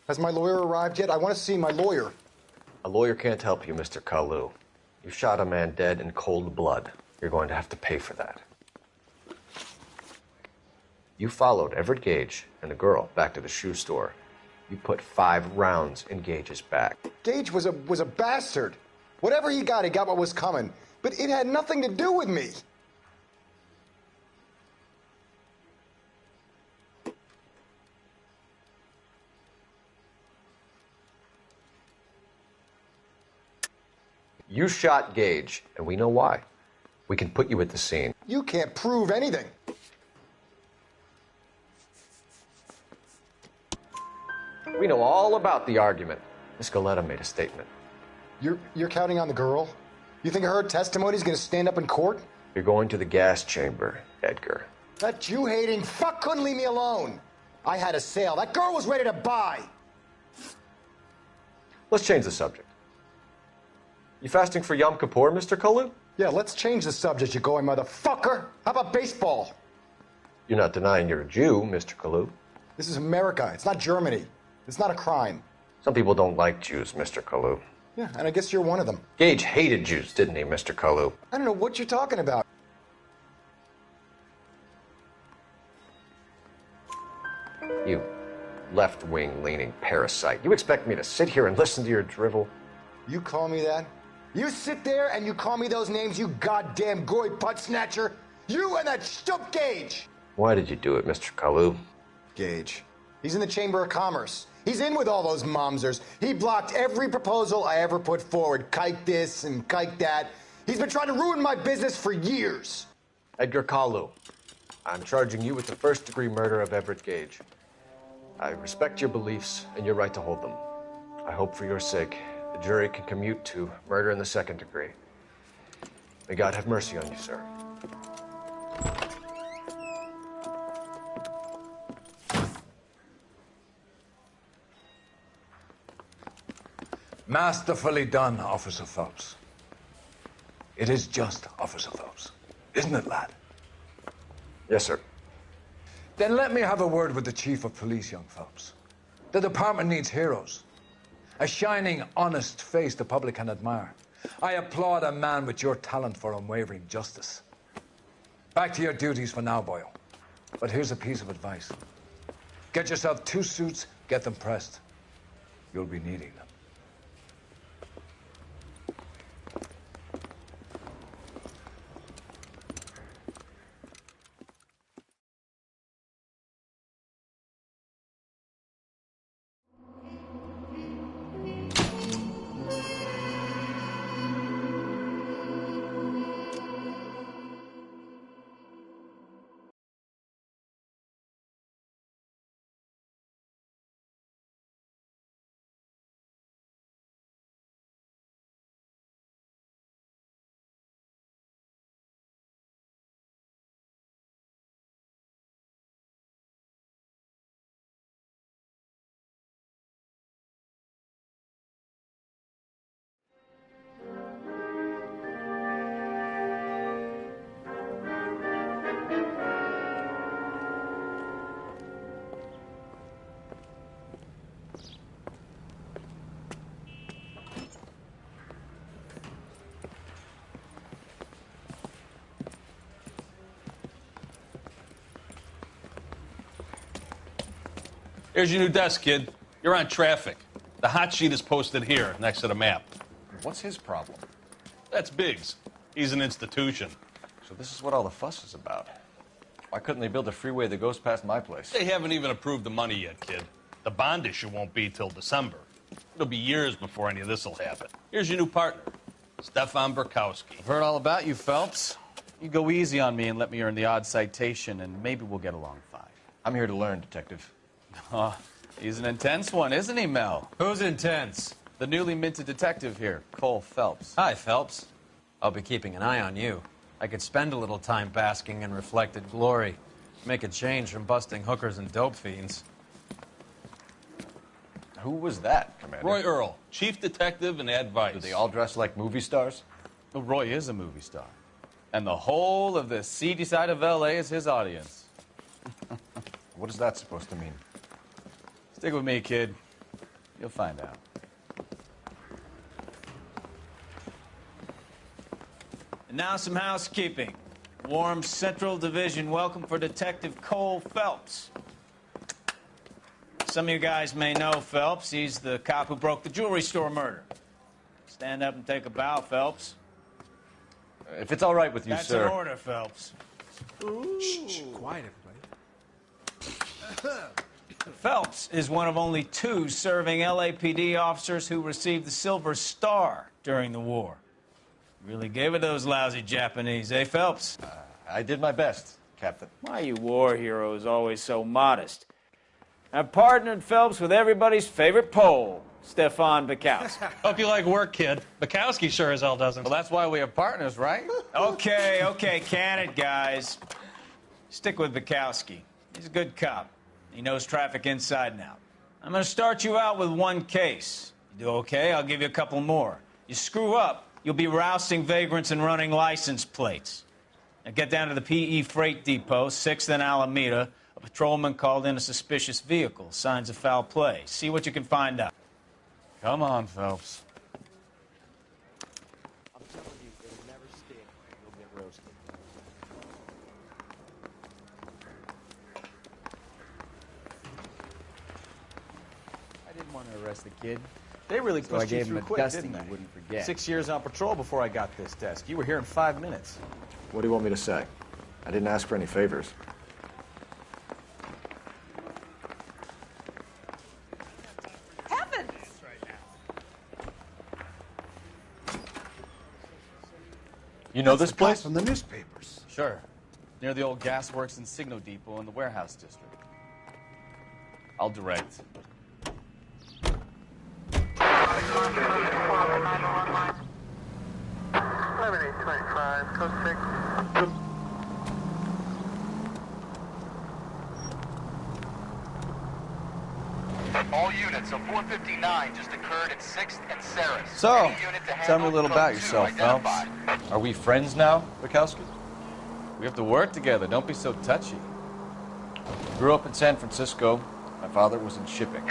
Has my lawyer arrived yet? I want to see my lawyer. A lawyer can't help you, Mr. Kalu. You shot a man dead in cold blood. You're going to have to pay for that. You followed Everett Gage and the girl back to the shoe store. You put 5 rounds in Gage's back. Gage was a bastard. Whatever he got what was coming. But it had nothing to do with me. You shot Gage, and we know why. We can put you at the scene. You can't prove anything. We know all about the argument. Miss Galetta made a statement. You're counting on the girl? You think her testimony is going to stand up in court? You're going to the gas chamber, Edgar. That Jew-hating fuck couldn't leave me alone. I had a sale. That girl was ready to buy. Let's change the subject. You fasting for Yom Kippur, Mr. Kalu? Yeah, let's change the subject, you going motherfucker. How about baseball? You're not denying you're a Jew, Mr. Kalu. This is America. It's not Germany. It's not a crime. Some people don't like Jews, Mr. Kalu. Yeah, and I guess you're one of them. Gage hated Jews, didn't he, Mr. Kalu? I don't know what you're talking about. You left-wing leaning parasite. You expect me to sit here and listen to your drivel? You call me that? You sit there and you call me those names, you goddamn goy putt snatcher? You and that stup Gage! Why did you do it, Mr. Kalu? Gage. He's in the Chamber of Commerce. He's in with all those momsers. He blocked every proposal I ever put forward. Kike this and kike that. He's been trying to ruin my business for years. Edgar Kalu, I'm charging you with the first-degree murder of Everett Gage. I respect your beliefs and your right to hold them. I hope for your sake the jury can commute to murder in the second degree. May God have mercy on you, sir. Masterfully done, Officer Phelps. It is just Officer Phelps, isn't it, lad? Yes, sir. Then let me have a word with the Chief of Police, young Phelps. The department needs heroes. A shining, honest face the public can admire. I applaud a man with your talent for unwavering justice. Back to your duties for now, Boyle. But here's a piece of advice. Get yourself 2 suits, get them pressed. You'll be needing them. Here's your new desk, kid. You're on traffic. The hot sheet is posted here, next to the map. What's his problem? That's Biggs. He's an institution. So this is what all the fuss is about. Why couldn't they build a freeway that goes past my place? They haven't even approved the money yet, kid. The bond issue won't be till December. It'll be years before any of this will happen. Here's your new partner, Stefan Burkowski. I've heard all about you, Phelps. You go easy on me and let me earn the odd citation, and maybe we'll get along fine. I'm here to learn, Detective. Oh, he's an intense one, isn't he, Mel? Who's intense? The newly minted detective here, Cole Phelps. Hi, Phelps. I'll be keeping an eye on you. I could spend a little time basking in reflected glory. Make a change from busting hookers and dope fiends. Who was that, Commander? Roy Earl, chief detective and advice. Do they all dress like movie stars? Well, Roy is a movie star. And the whole of the seedy side of L.A. is his audience. What is that supposed to mean? Stick with me, kid. You'll find out. And now some housekeeping. Warm Central Division welcome for Detective Cole Phelps. Some of you guys may know Phelps. He's the cop who broke the jewelry store murder. Stand up and take a bow, Phelps. If it's all right with you, That's sir. an order, Phelps. Shh, quiet, everybody. Phelps is one of only 2 serving LAPD officers who received the Silver Star during the war. Really gave it those lousy Japanese, eh, Phelps? I did my best, Captain. Why are you war heroes always so modest? I've partnered Phelps with everybody's favorite Pole, Stefan Bukowski. Hope you like work, kid. Bukowski sure as hell doesn't. Well, that's why we have partners, right? Okay, can it, guys. Stick with Bukowski. He's a good cop. He knows traffic inside and out. I'm going to start you out with 1 case. You do okay, I'll give you a couple more. You screw up, you'll be rousting vagrants and running license plates. Now get down to the PE Freight Depot, 6th and Alameda. A patrolman called in a suspicious vehicle. Signs of foul play. See what you can find out. Come on, Phelps. I'm telling you, it'll never stick. You'll get roasted. I didn't want to arrest the kid. They really So I pushed you gave him through a quick, dusting didn't you they? wouldn't forget. 6 years on patrol before I got this desk. You were here in 5 minutes. What do you want me to say? I didn't ask for any favors. Heavens! You know this place? From the newspapers. Sure. Near the old gasworks and Signo Depot in the warehouse district. I'll direct. All units, a 459 just occurred at 6th and Saris. So, Any unit to tell me handle a little code about 2 yourself, Phelps. identified. Are we friends now, Bukowski? We have to work together. Don't be so touchy. Grew up in San Francisco. My father was in shipping.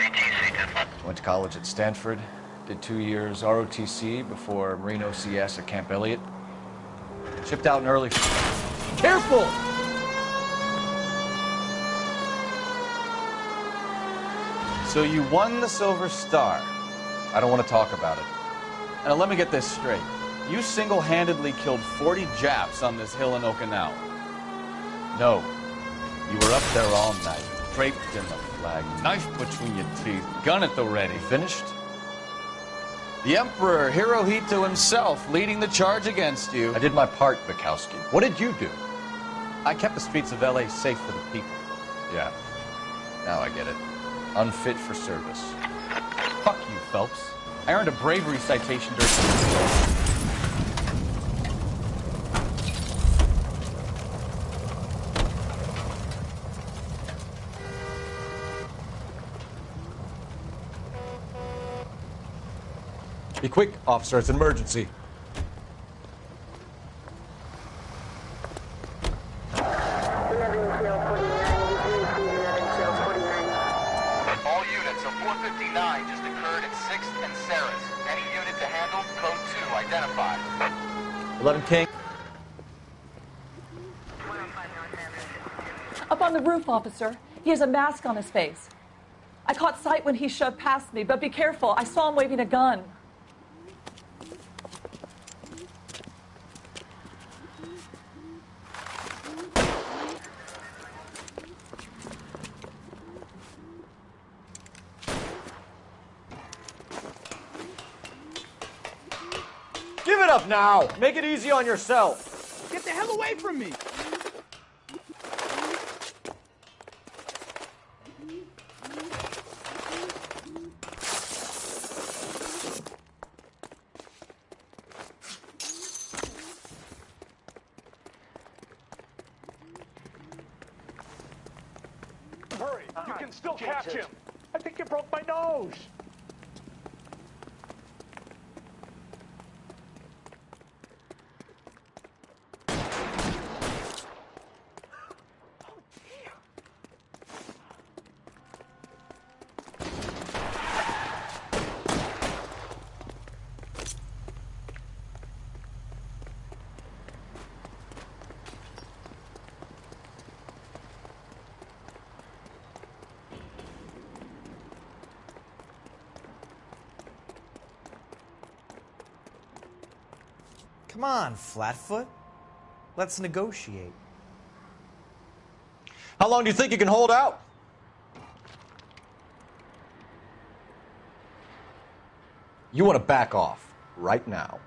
Went to college at Stanford. Did 2 years ROTC before Marine OCS at Camp Elliott. Shipped out in early... Careful! So you won the Silver Star. I don't want to talk about it. And now let me get this straight. You single-handedly killed 40 Japs on this hill in Okinawa. No. You were up there all night, draped in the flag, knife between your teeth, gun at the ready. Finished? The Emperor Hirohito himself leading the charge against you. I did my part, Bukowski. What did you do? I kept the streets of L.A. safe for the people. Yeah. Now I get it. Unfit for service. Fuck you, Phelps. I earned a bravery citation during... Be quick, officer. It's an emergency. All units, a 459 just occurred at 6th and Saris. Any unit to handle code 2 identified. 11 King. Up on the roof, officer. He has a mask on his face. I caught sight when he shoved past me, but be careful. I saw him waving a gun. Give it up now. Make it easy on yourself. Get the hell away from me! Hurry! You can still catch him! I think you broke my nose! Come on, Flatfoot. Let's negotiate. How long do you think you can hold out? You want to back off right now.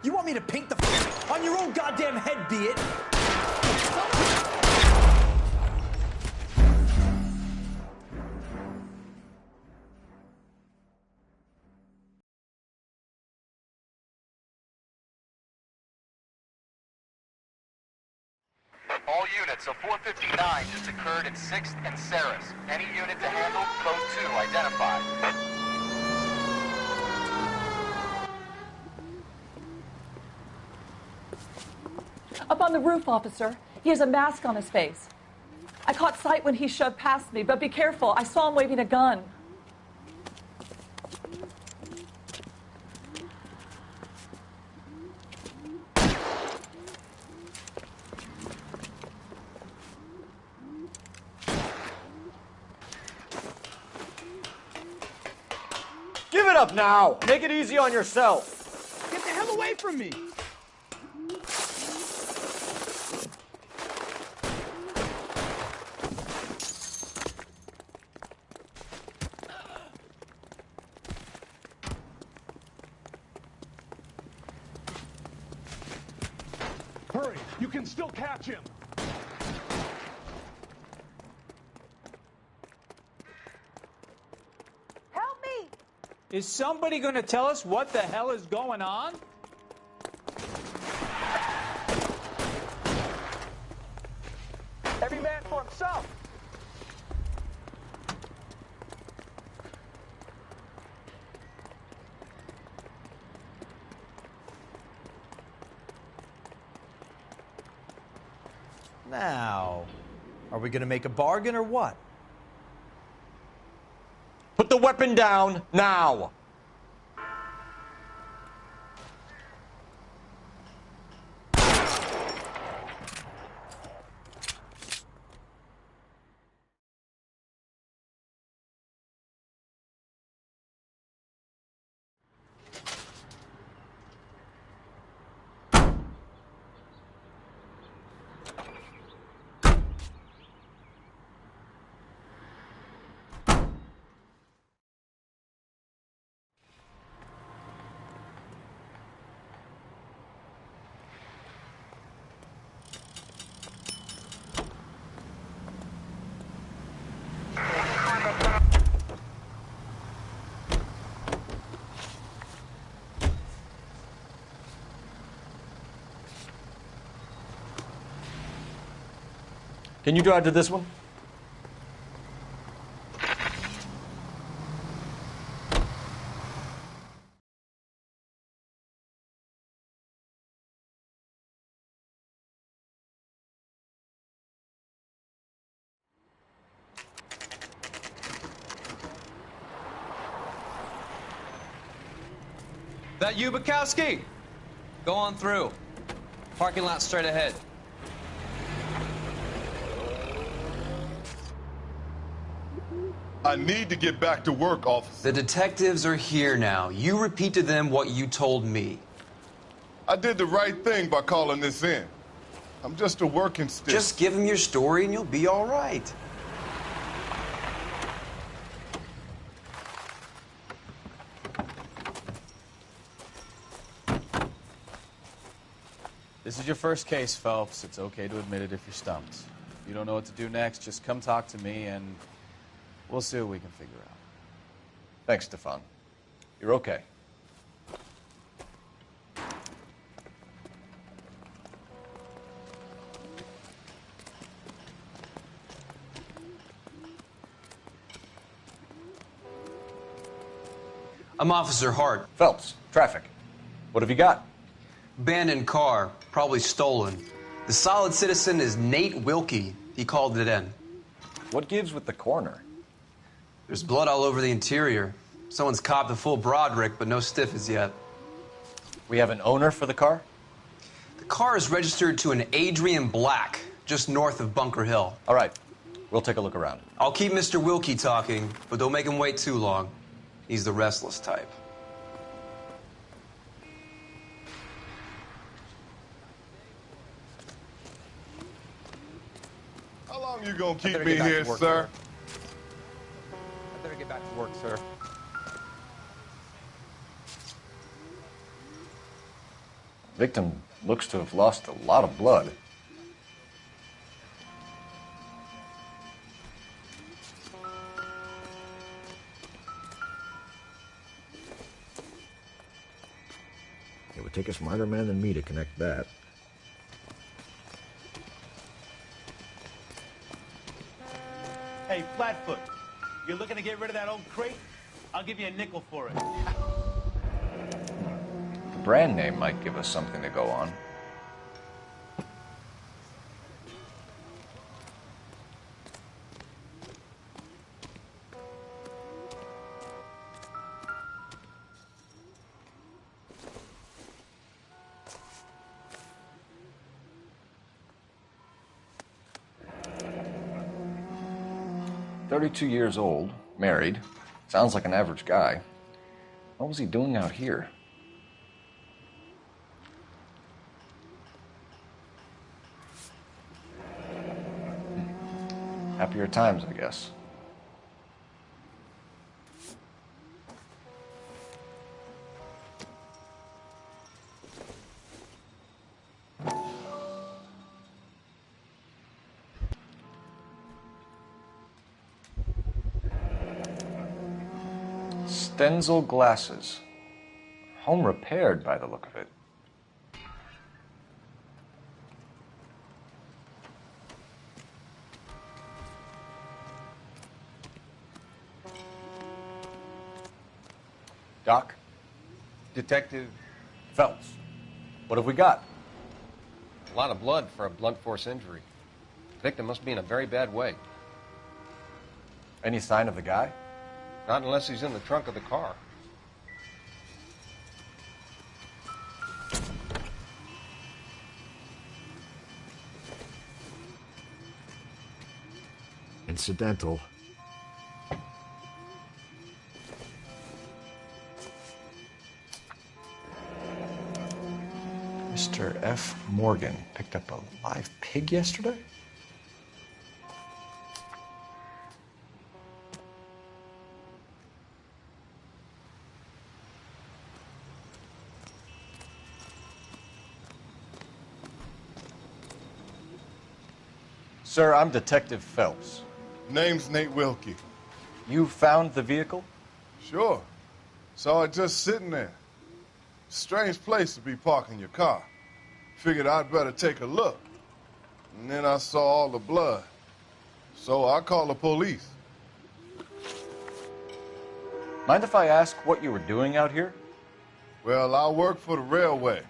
You want me to paint the on your own goddamn head, be it? All units, a 459 just occurred at 6th and Saris. Any unit to handle, code 2 identified. Up on the roof, officer. He has a mask on his face. I caught sight when he shoved past me, but be careful. I saw him waving a gun. Give it up now! Make it easy on yourself! Get the hell away from me! Hurry, you can still catch him. Help me! Is somebody going to tell us what the hell is going on? Every man for himself. Now, are we gonna make a bargain or what? Put the weapon down now! Can you drive to this one? That you, Bukowski? Go on through. Parking lot straight ahead. I need to get back to work, officer. The detectives are here now. You repeat to them what you told me. I did the right thing by calling this in. I'm just a working stick. Just give them your story and you'll be all right. This is your first case, Phelps. It's okay to admit it if you're stumped. If you don't know what to do next, just come talk to me and we'll see what we can figure out. Thanks, Stefan. You're okay. I'm Officer Hart. Phelps, traffic. What have you got? Abandoned car, probably stolen. The solid citizen is Nate Wilkie. He called it in. What gives with the coroner? There's blood all over the interior. Someone's copped a full Broderick, but no stiff as yet. We have an owner for the car? The car is registered to an Adrian Black, just north of Bunker Hill. All right. We'll take a look around. I'll keep Mr. Wilkie talking, but don't make him wait too long. He's the restless type. How long you gonna keep better me get back here, to work, sir? I better get back to work, sir. Victim looks to have lost a lot of blood. It would take a smarter man than me to connect that. Hey, Flatfoot, you're looking to get rid of that old crate? I'll give you a nickel for it. The brand name might give us something to go on. "32 years old, married. Sounds like an average guy. What was he doing out here?" Happier times, I guess. Stenzel glasses. Home repaired by the look of it. Doc? Detective Phelps. What have we got? a lot of blood for a blunt force injury. The victim must be in a very bad way. Any sign of the guy? Not unless he's in the trunk of the car. Incidental. Mr. F. Morgan picked up a live pig yesterday? Sir, I'm Detective Phelps. Name's Nate Wilkie. You found the vehicle? Sure. Saw it just sitting there. Strange place to be parking your car. Figured I'd better take a look. And then I saw all the blood. So I called the police. Mind if I ask what you were doing out here? Well, I work for the railway.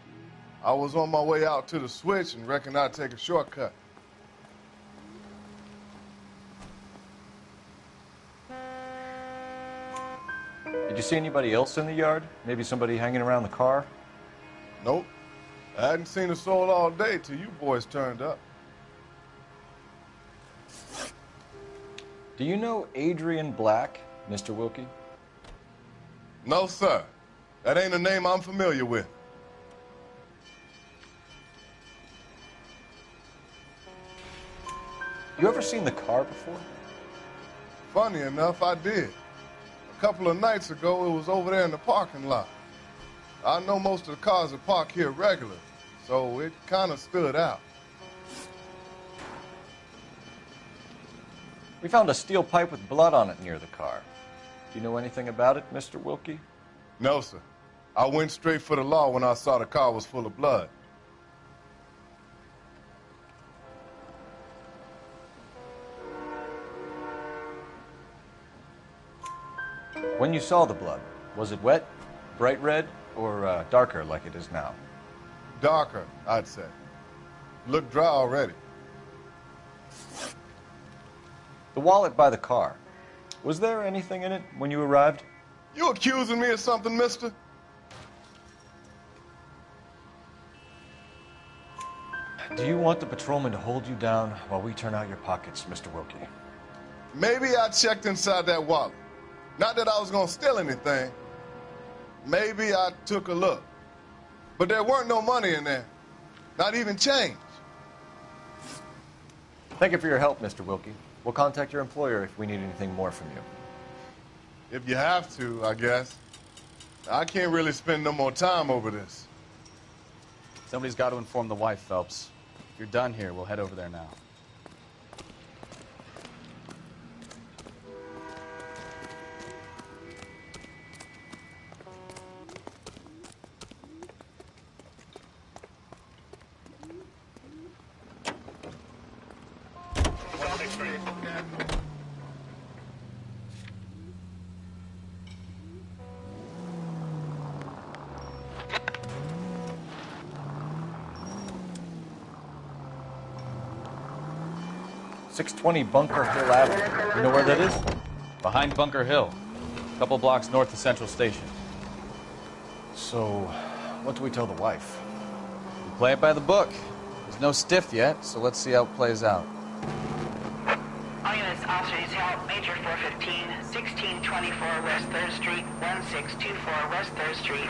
I was on my way out to the switch and reckoned I'd take a shortcut. Did you see anybody else in the yard? Maybe somebody hanging around the car? Nope. I hadn't seen a soul all day till you boys turned up. Do you know Adrian Black, Mr. Wilkie? No, sir. That ain't a name I'm familiar with. You ever seen the car before? Funny enough, I did. A couple of nights ago, it was over there in the parking lot. I know most of the cars are parked here regularly, so it kind of stood out. We found a steel pipe with blood on it near the car. Do you know anything about it, Mr. Wilkie? No, sir. I went straight for the law when I saw the car was full of blood. When you saw the blood, was it wet, bright red, or darker like it is now? Darker, I'd say. Looked dry already. The wallet by the car. Was there anything in it when you arrived? You accusing me of something, mister? Do you want the patrolman to hold you down while we turn out your pockets, Mr. Wilkie? Maybe I checked inside that wallet. Not that I was gonna steal anything. Maybe I took a look. But there weren't no money in there. Not even change. Thank you for your help, Mr. Wilkie. We'll contact your employer if we need anything more from you. If you have to, I guess. I can't really spend no more time over this. Somebody's got to inform the wife, Phelps. If you're done here, we'll head over there now. .620 Bunker Hill Avenue. You know where that is? Behind Bunker Hill. A couple blocks north of Central Station. So, what do we tell the wife? We play it by the book. There's no stiff yet, so let's see how it plays out. All units, officers help. Major 415, 1624 West 3rd Street, 1624 West 3rd Street.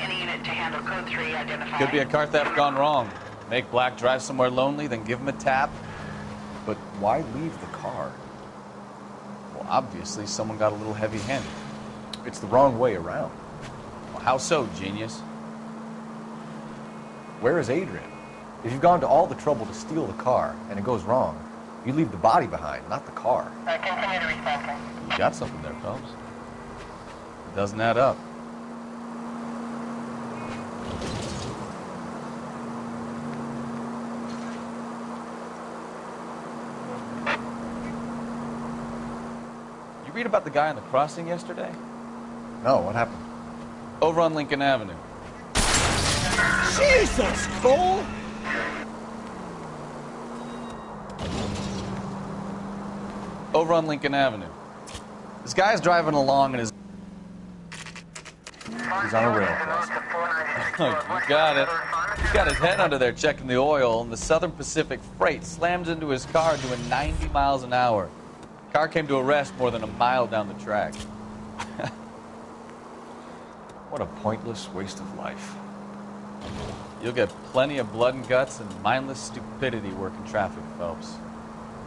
Any unit to handle code 3 identified. Could be a car theft gone wrong. Make Black drive somewhere lonely, then give him a tap. But why leave the car? Well, obviously, someone got a little heavy-handed. It's the wrong way around. Well, how so, genius? Where is Adrian? If you've gone to all the trouble to steal the car and it goes wrong, you leave the body behind, not the car. Continue to respond. You got something there, Phelps. It doesn't add up. Read about the guy on the crossing yesterday? No, what happened? Over on Lincoln Avenue. Jesus, fool! Over on Lincoln Avenue. This guy's driving along and he's on a rail crossing. You got it. He's got his head under there checking the oil, and the Southern Pacific Freight slams into his car doing 90 miles an hour. Car came to a rest more than a mile down the track. What a pointless waste of life. You'll get plenty of blood and guts and mindless stupidity working traffic, Phelps.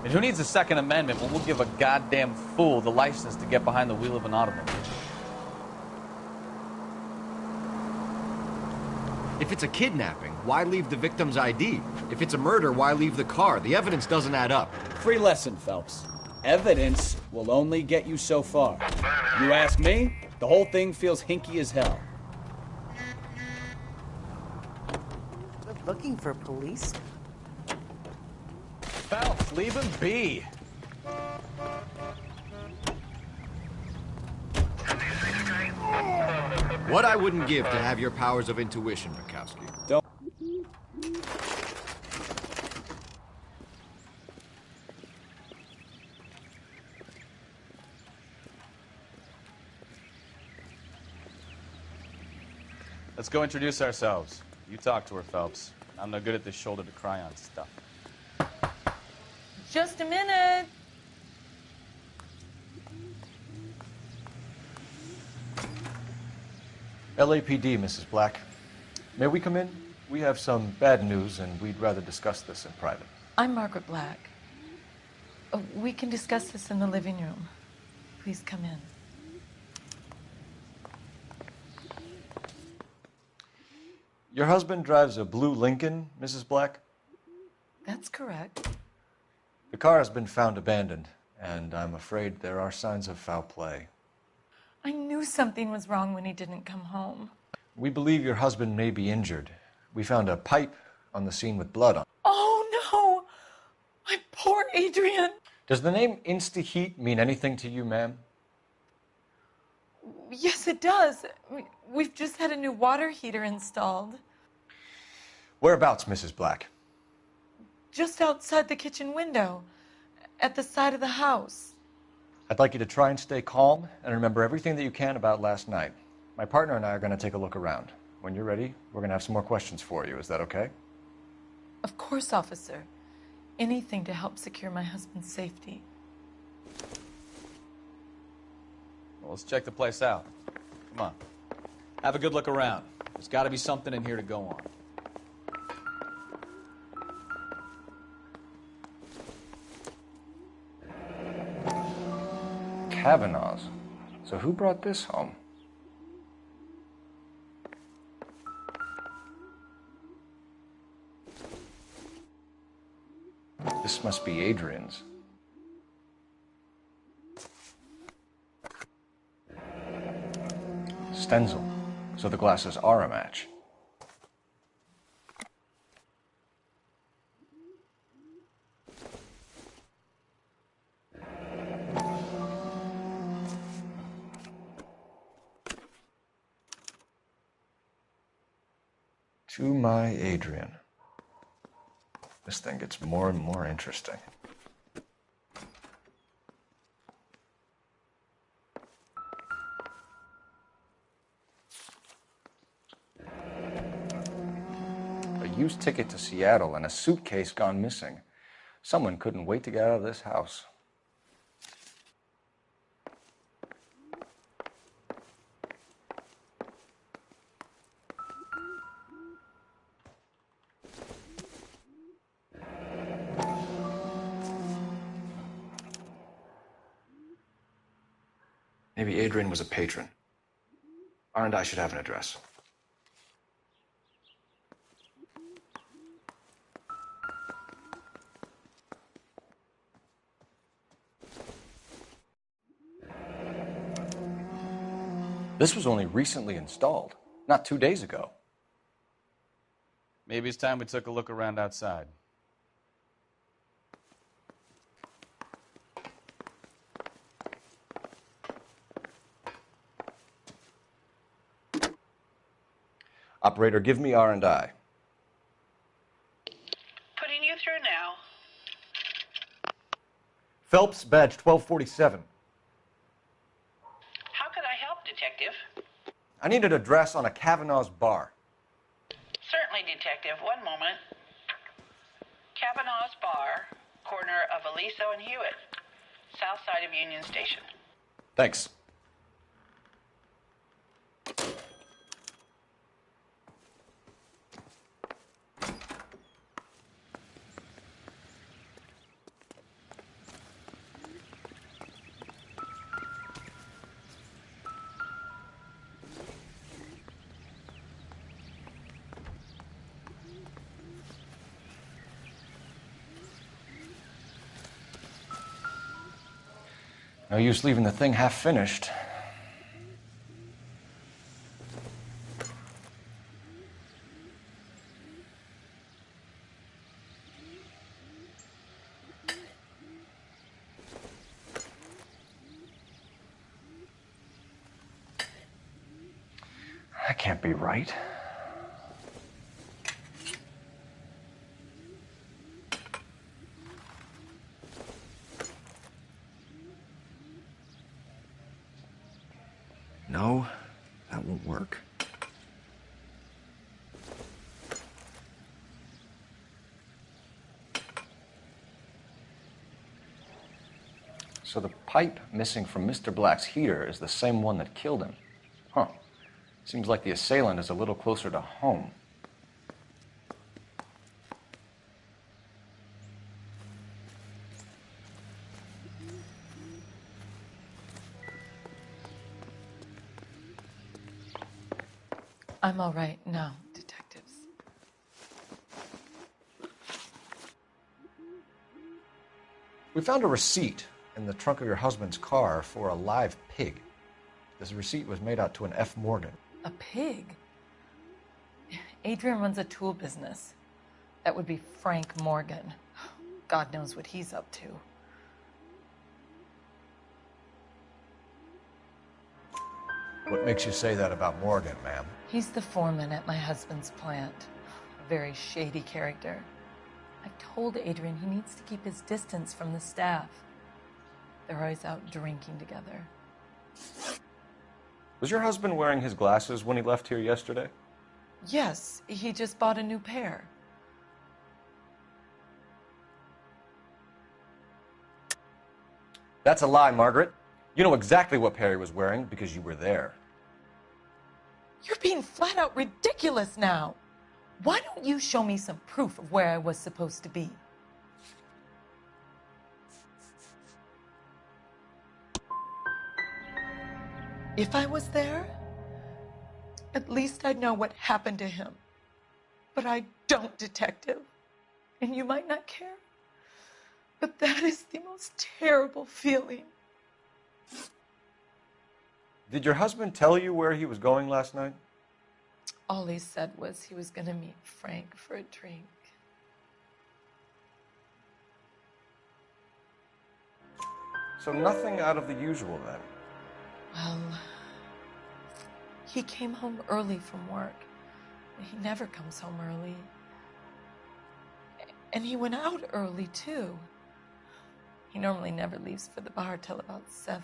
And who needs a Second Amendment when we'll give a goddamn fool the license to get behind the wheel of an automobile? If it's a kidnapping, why leave the victim's ID? If it's a murder, why leave the car? The evidence doesn't add up. Free lesson, Phelps. Evidence will only get you so far. You ask me, the whole thing feels hinky as hell. Looking for police? Phelps, leave him be. What I wouldn't give to have your powers of intuition, Bukowski. Don't. Let's go introduce ourselves. You talk to her, Phelps. I'm no good at this shoulder to cry on stuff. Just a minute. LAPD, Mrs. Black. May we come in? We have some bad news, and we'd rather discuss this in private. I'm Margaret Black. We can discuss this in the living room. Please come in. Your husband drives a blue Lincoln, Mrs. Black? That's correct. The car has been found abandoned, and I'm afraid there are signs of foul play. I knew something was wrong when he didn't come home. We believe your husband may be injured. We found a pipe on the scene with blood on it. Oh, no! My poor Adrian! Does the name Insta-Heat mean anything to you, ma'am? Yes, it does. We've just had a new water heater installed. Whereabouts, Mrs. Black? Just outside the kitchen window, at the side of the house. I'd like you to try and stay calm and remember everything that you can about last night. My partner and I are going to take a look around. When you're ready, we're going to have some more questions for you. Is that okay? Of course, officer. Anything to help secure my husband's safety. Well, let's check the place out. Come on. Have a good look around. There's got to be something in here to go on. Kavanaugh's. So who brought this home? This must be Adrian's. Stenzel. So the glasses are a match. To my Adrian. This thing gets more and more interesting. A used ticket to Seattle and a suitcase gone missing. Someone couldn't wait to get out of this house. Maybe Adrian was a patron. R&I should have an address. This was only recently installed, not 2 days ago. Maybe it's time we took a look around outside. Operator, give me R&I. Putting you through now. Phelps, badge 1247. How could I help, Detective? I need an address on a Kavanaugh's bar. Certainly, Detective. One moment. Kavanaugh's Bar, corner of Aliso and Hewitt, south side of Union Station. Thanks. No use leaving the thing half finished. That can't be right. No, that won't work. So the pipe missing from Mr. Black's heater is the same one that killed him. Huh. Seems like the assailant is a little closer to home. I'm all right now, detectives. We found a receipt in the trunk of your husband's car for a live pig. This receipt was made out to an F. Morgan. A pig? Adrian runs a tool business. That would be Frank Morgan. God knows what he's up to. What makes you say that about Morgan, ma'am? He's the foreman at my husband's plant. A very shady character. I've told Adrian he needs to keep his distance from the staff. They're always out drinking together. Was your husband wearing his glasses when he left here yesterday? Yes, he just bought a new pair. That's a lie, Margaret. You know exactly what Perry was wearing because you were there. You're being flat out ridiculous now. Why don't you show me some proof of where I was supposed to be? If I was there, at least I'd know what happened to him. But I don't, Detective. And you might not care. But that is the most terrible feeling. Did your husband tell you where he was going last night? All he said was he was going to meet Frank for a drink. So nothing out of the usual then? Well, he came home early from work. He never comes home early. And he went out early, too. He normally never leaves for the bar till about 7.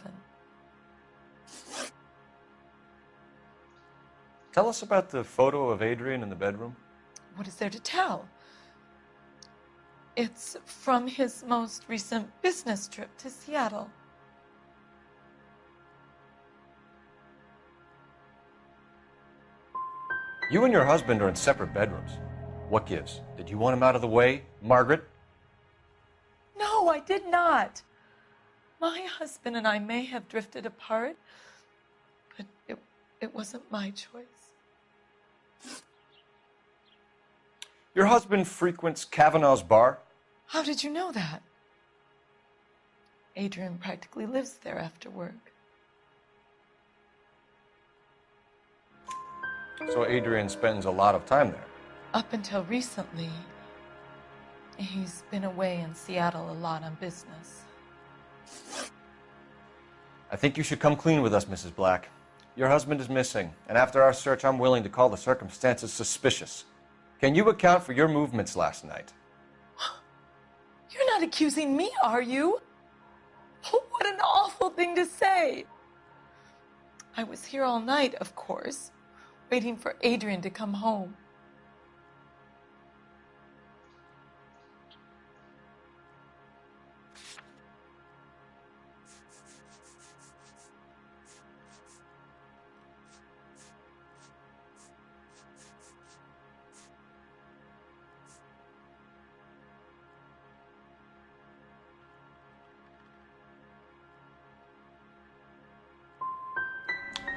Tell us about the photo of Adrian in the bedroom. What is there to tell? It's from his most recent business trip to Seattle. You and your husband are in separate bedrooms. What gives? Did you want him out of the way, Margaret? No, I did not. My husband and I may have drifted apart, but it wasn't my choice. Your husband frequents Kavanaugh's bar? How did you know that? Adrian practically lives there after work. So Adrian spends a lot of time there? Up until recently, he's been away in Seattle a lot on business. I think you should come clean with us, Mrs. Black. Your husband is missing, and after our search, I'm willing to call the circumstances suspicious. Can you account for your movements last night? You're not accusing me, are you? Oh, what an awful thing to say. I was here all night, of course, waiting for Adrian to come home.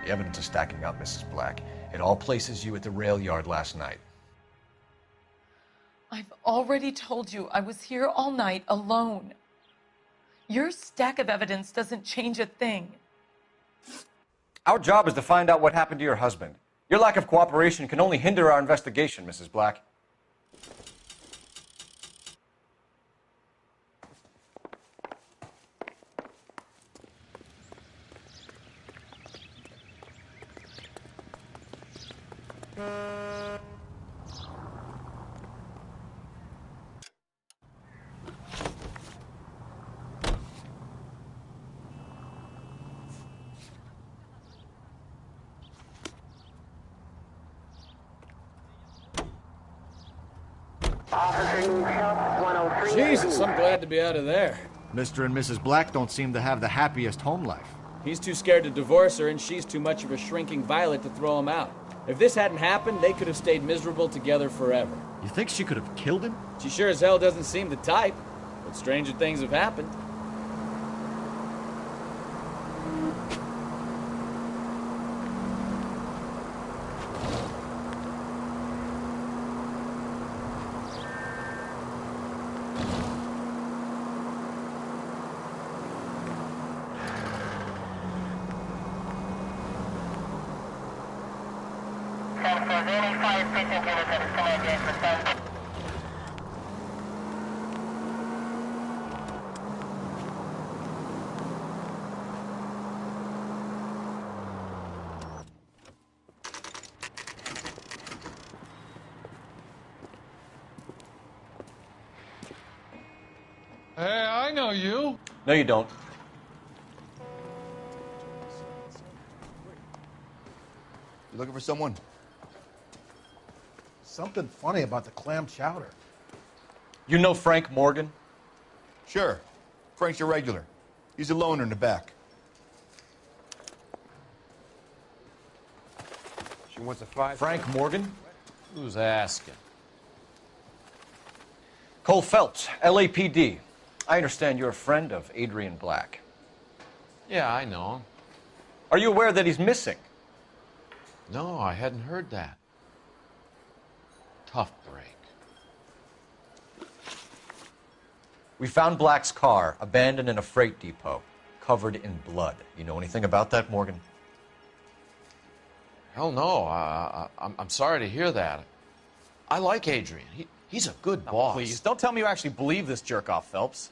The evidence is stacking up, Mrs. Black. It all places you at the rail yard last night. I've already told you I was here all night alone. Your stack of evidence doesn't change a thing. Our job is to find out what happened to your husband. Your lack of cooperation can only hinder our investigation, Mrs. Black. Jesus, I'm glad to be out of there. Mr. and Mrs. Black don't seem to have the happiest home life. He's too scared to divorce her, and she's too much of a shrinking violet to throw him out. If this hadn't happened, they could have stayed miserable together forever. You think she could have killed him? She sure as hell doesn't seem the type, but stranger things have happened. Hey, I know you. No, you don't. You looking for someone? Something funny about the clam chowder. You know Frank Morgan? Sure. Frank's your regular. He's a loner in the back. She wants a 5. Frank Morgan? Who's asking? Cole Phelps, LAPD. I understand you're a friend of Adrian Black. Yeah, I know him. Are you aware that he's missing? No, I hadn't heard that. Tough break. We found Black's car abandoned in a freight depot, covered in blood. You know anything about that, Morgan? Hell no. I'm sorry to hear that. I like Adrian. He's a good boss. Please, don't tell me you actually believe this jerk-off, Phelps.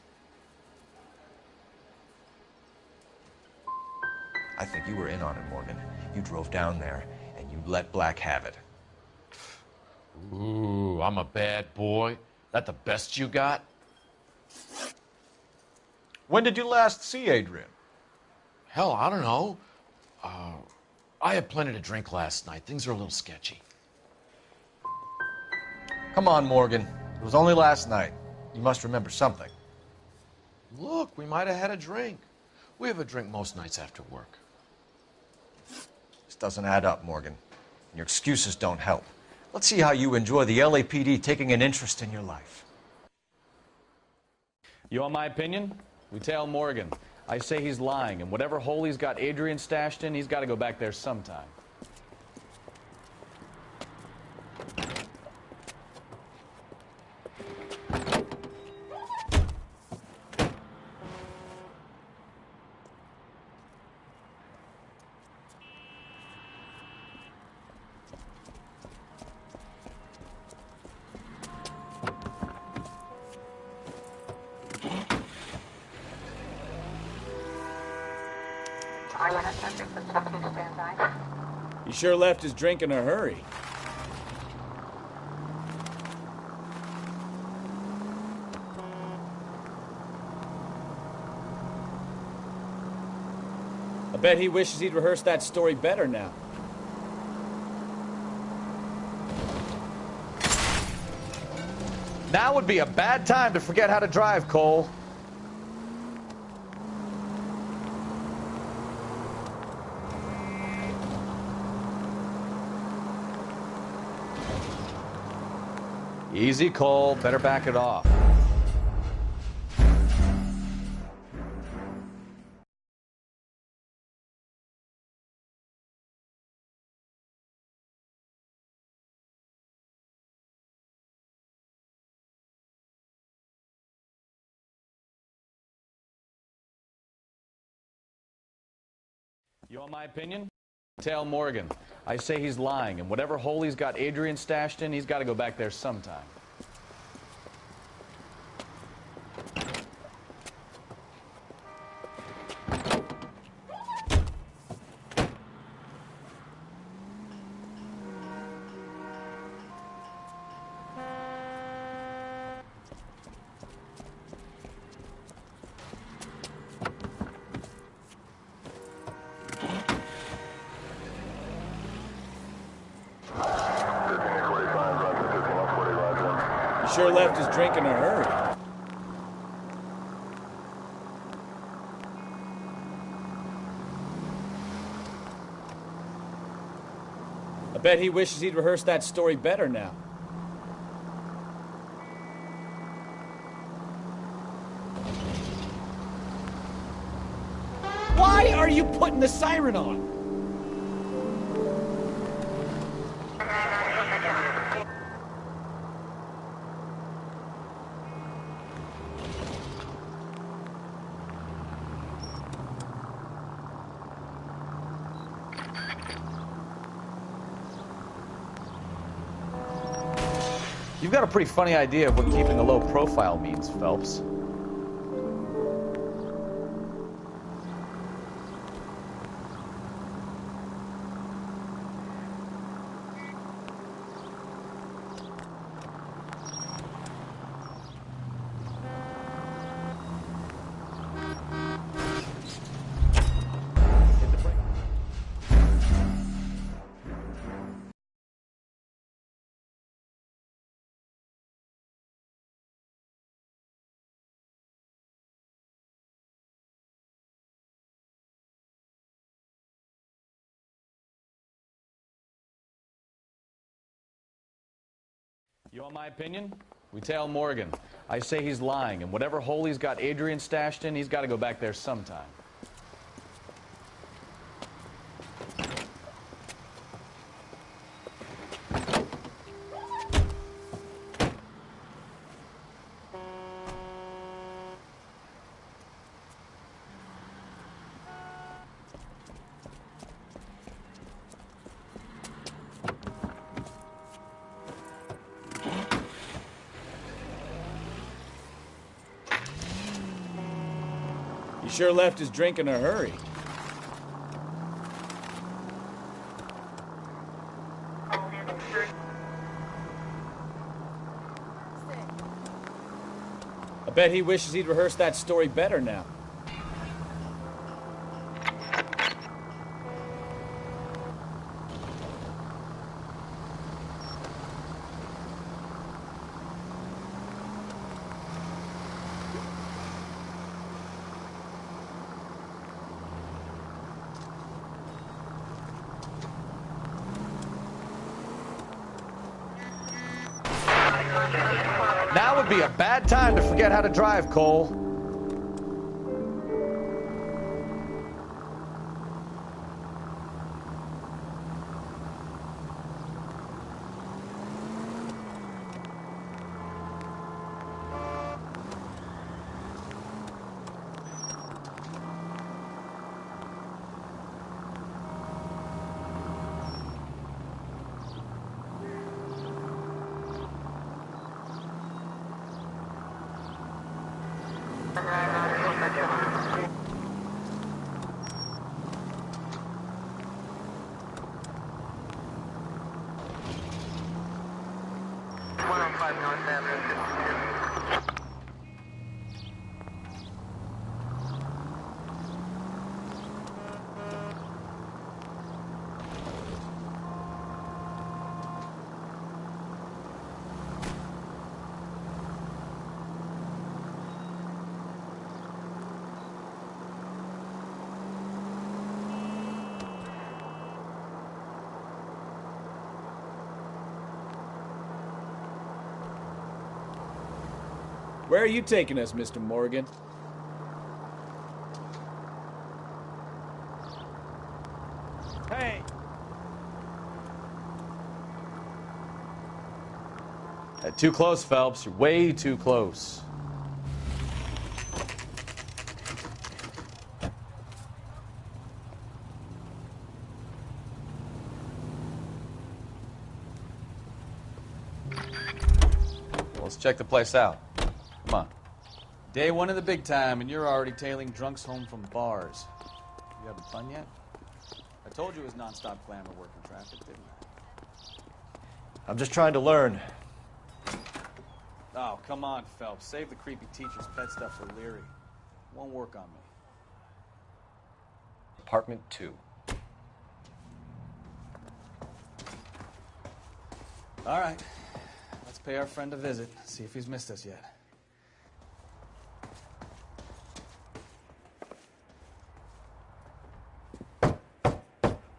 I think you were in on it, Morgan. You drove down there, and you let Black have it. Ooh, I'm a bad boy. That the best you got? When did you last see Adrian? Hell, I don't know. I had plenty to drink last night. Things are a little sketchy. Come on, Morgan. It was only last night. You must remember something. Look, we might have had a drink. We have a drink most nights after work. This doesn't add up, Morgan. And your excuses don't help. Let's see how you enjoy the LAPD taking an interest in your life. You want my opinion? We tell Morgan. I say he's lying, and whatever hole he's got Adrian stashed in, he's got to go back there sometime. He sure left his drink in a hurry. I bet he wishes he'd rehearsed that story better now. Now would be a bad time to forget how to drive, Cole. Easy, Cole. Better back it off. You want my opinion? Tell Morgan. I say he's lying, and whatever hole he's got Adrian stashed in, he's got to go back there sometime. He sure left his drink in a hurry. I bet he wishes he'd rehearsed that story better now. Why are you putting the siren on? You've got a pretty funny idea of what keeping a low profile means, Phelps. You want my opinion? We tell Morgan. I say he's lying, and whatever hole he's got Adrian stashed in, he's got to go back there sometime. He sure left his drink in a hurry. I bet he wishes he'd rehearsed that story better now. Now would be a bad time to forget how to drive, Cole. Where are you taking us, Mr. Morgan? Hey! Too close, Phelps. You're way too close. Let's check the place out. Come on. Day one of the big time, and you're already tailing drunks home from bars. You having fun yet? I told you it was nonstop glamour working traffic, didn't I? I'm just trying to learn. Oh, come on, Phelps. Save the creepy teacher's pet stuff for Leary. Won't work on me. Apartment 2. All right. Let's pay our friend a visit. See if he's missed us yet.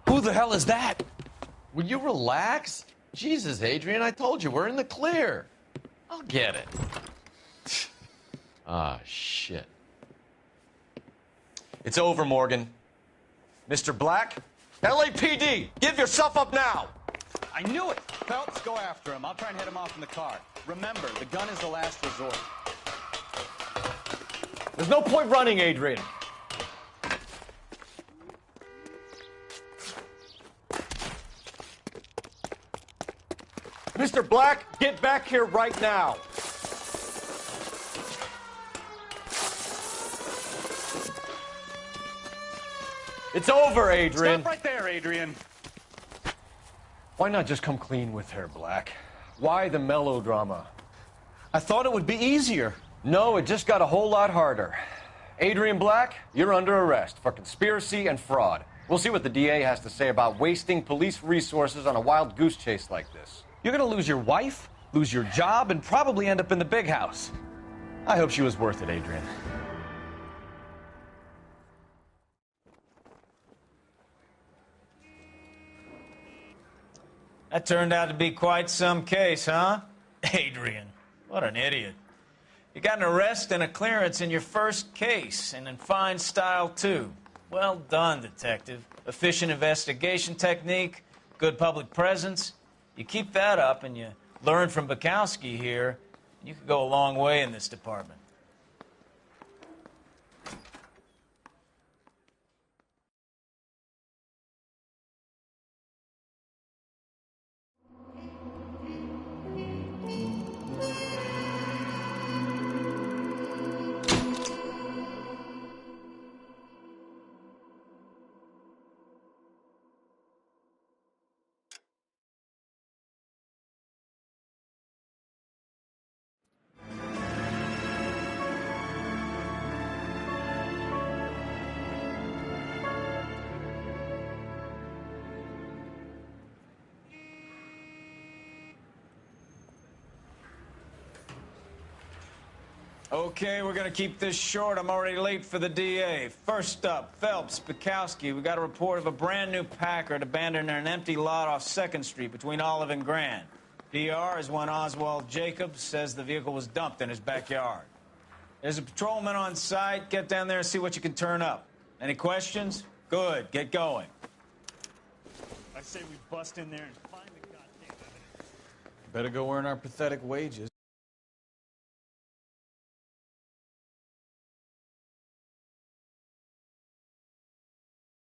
Who the hell is that? Will you relax? Jesus, Adrian, I told you, we're in the clear. I'll get it. Ah, shit. It's over, Morgan. Mr. Black, LAPD, give yourself up now! I knew it! Phelps, go after him. I'll try and head him off in the car. Remember, the gun is the last resort. There's no point running, Adrian. Mr. Black, get back here right now. It's over, Adrian. Stop right there, Adrian. Why not just come clean with her, Black? Why the melodrama? I thought it would be easier. No, it just got a whole lot harder. Adrian Black, you're under arrest for conspiracy and fraud. We'll see what the DA has to say about wasting police resources on a wild goose chase like this. You're gonna lose your wife, lose your job, and probably end up in the big house. I hope she was worth it, Adrian. That turned out to be quite some case, huh? Adrian, what an idiot. You got an arrest and a clearance in your first case, and in fine style, too. Well done, detective. Efficient investigation technique, good public presence. You keep that up and you learn from Bukowski here, you could go a long way in this department. Okay, we're gonna keep this short. I'm already late for the DA. First up, Phelps, Bukowski. We got a report of a brand new Packard abandoned in an empty lot off 2nd Street between Olive and Grand. DR is one Oswald Jacobs says the vehicle was dumped in his backyard. There's a patrolman on site. Get down there and see what you can turn up. Any questions? Good, get going. I say we bust in there and find the goddamn evidence. Better go earn our pathetic wages.